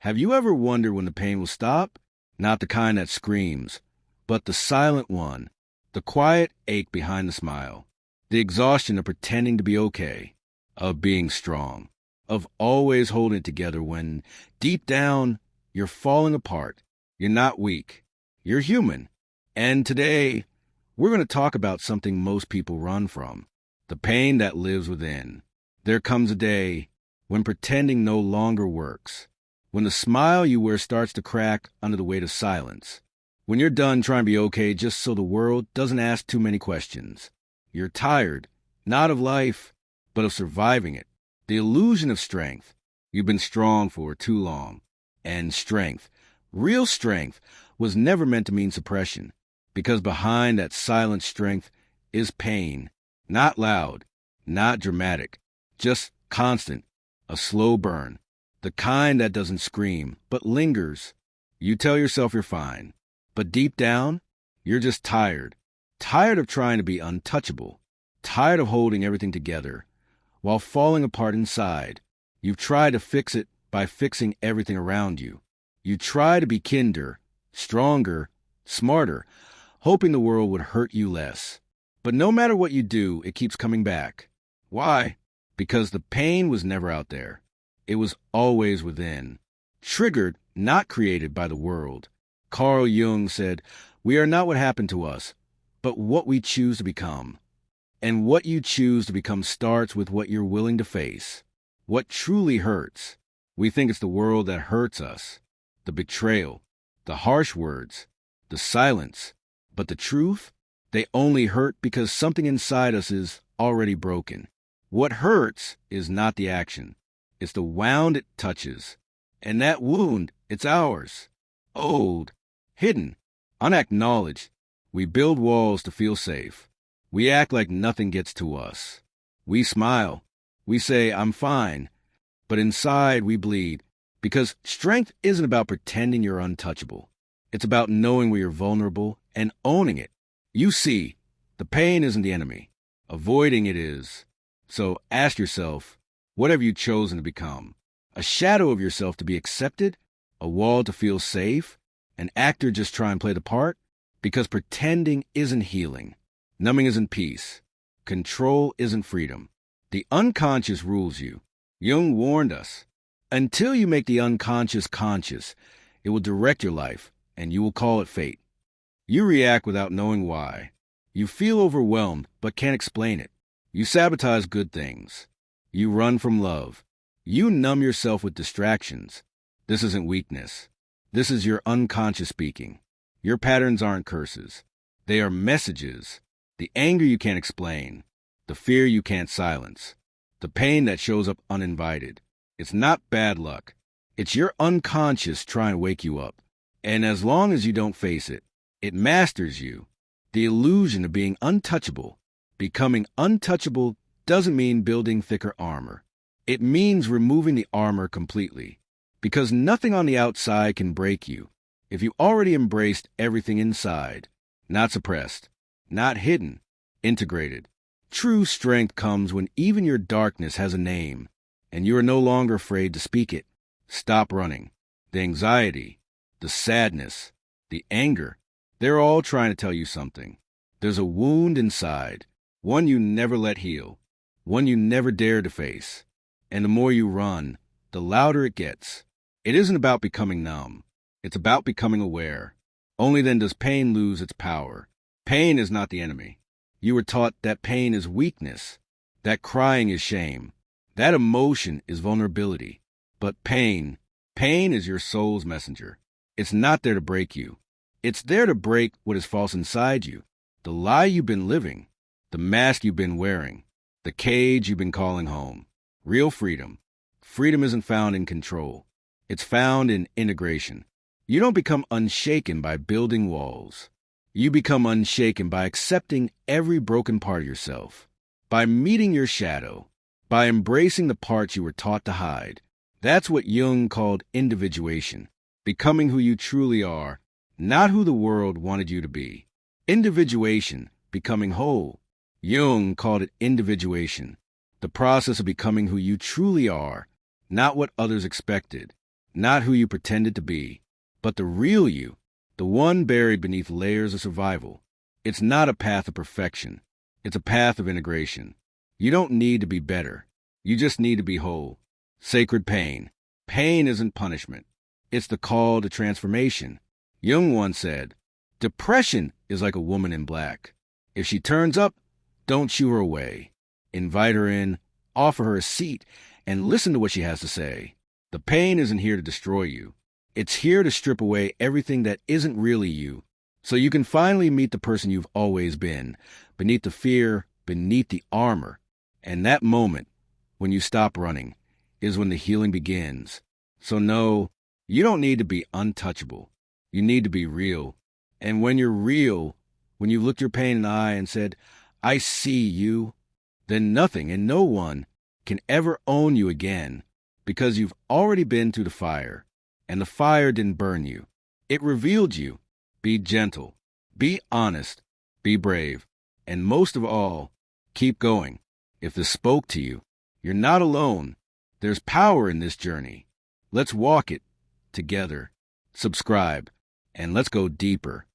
Have you ever wondered when the pain will stop? Not the kind that screams, but the silent one, the quiet ache behind the smile, the exhaustion of pretending to be okay, of being strong, of always holding it together when, deep down, you're falling apart. You're not weak. You're human. And today, we're going to talk about something most people run from, the pain that lives within. There comes a day when pretending no longer works, when the smile you wear starts to crack under the weight of silence, when you're done trying to be okay just so the world doesn't ask too many questions. You're tired, not of life, but of surviving it. The illusion of strength. You've been strong for too long. And strength, real strength, was never meant to mean suppression, because behind that silent strength is pain, not loud, not dramatic, just constant, a slow burn, the kind that doesn't scream, but lingers. You tell yourself you're fine, but deep down, you're just tired of trying to be untouchable, tired of holding everything together, while falling apart inside. You've tried to fix it by fixing everything around you. You try to be kinder, stronger, smarter, hoping the world would hurt you less. But no matter what you do, it keeps coming back. Why? Because the pain was never out there. It was always within. Triggered, not created by the world. Carl Jung said, "We are not what happened to us, but what we choose to become." And what you choose to become starts with what you're willing to face. What truly hurts. We think it's the world that hurts us. The betrayal, the harsh words, the silence. But the truth? They only hurt because something inside us is already broken. What hurts is not the action. It's the wound it touches. And that wound, it's ours. Old, hidden, unacknowledged. We build walls to feel safe. We act like nothing gets to us. We smile. We say, "I'm fine." But inside we bleed. Because strength isn't about pretending you're untouchable. It's about knowing where you're vulnerable and owning it. You see, the pain isn't the enemy. Avoiding it is. So ask yourself, what have you chosen to become? A shadow of yourself to be accepted? A wall to feel safe? An actor just try and play the part? Because pretending isn't healing. Numbing isn't peace. Control isn't freedom. The unconscious rules you. Jung warned us. Until you make the unconscious conscious, it will direct your life, and you will call it fate. You react without knowing why. You feel overwhelmed, but can't explain it. You sabotage good things. You run from love. You numb yourself with distractions. This isn't weakness. This is your unconscious speaking. Your patterns aren't curses. They are messages. The anger you can't explain. The fear you can't silence. The pain that shows up uninvited. It's not bad luck. It's your unconscious trying to wake you up. And as long as you don't face it, it masters you. The illusion of being untouchable. Becoming untouchable doesn't mean building thicker armor. It means removing the armor completely. Because nothing on the outside can break you if you already embraced everything inside. Not suppressed. Not hidden. Integrated. True strength comes when even your darkness has a name, and you are no longer afraid to speak it. Stop running. The anxiety, the sadness, the anger, they're all trying to tell you something. There's a wound inside, one you never let heal, one you never dare to face. And the more you run, the louder it gets. It isn't about becoming numb. It's about becoming aware. Only then does pain lose its power. Pain is not the enemy. You were taught that pain is weakness, that crying is shame, that emotion is vulnerability. But pain is your soul's messenger. It's not there to break you. It's there to break what is false inside you, the lie you've been living, the mask you've been wearing, the cage you've been calling home. Real freedom. Freedom isn't found in control. It's found in integration. You don't become unshaken by building walls. You become unshaken by accepting every broken part of yourself, by meeting your shadow, by embracing the parts you were taught to hide. That's what Jung called individuation, becoming who you truly are, not who the world wanted you to be. Individuation, becoming whole. Jung called it individuation, the process of becoming who you truly are, not what others expected, Not who you pretended to be, but the real you, the one buried beneath layers of survival. It's not a path of perfection. It's a path of integration. You don't need to be better. You just need to be whole. Sacred pain. Pain isn't punishment. It's the call to transformation. Jung once said, "Depression is like a woman in black. If she turns up, don't shoo her away. Invite her in, offer her a seat, and listen to what she has to say. The pain isn't here to destroy you. It's here to strip away everything that isn't really you, so you can finally meet the person you've always been, beneath the fear, beneath the armor. And that moment, when you stop running, is when the healing begins. So no, you don't need to be untouchable. You need to be real. And when you're real, when you looked your pain in the eye and said, 'I see you,' then nothing and no one can ever own you again, because you've already been through the fire, and the fire didn't burn you. It revealed you. Be gentle, be honest, be brave, and most of all, keep going. If this spoke to you, you're not alone. There's power in this journey. Let's walk it together. Subscribe, and let's go deeper.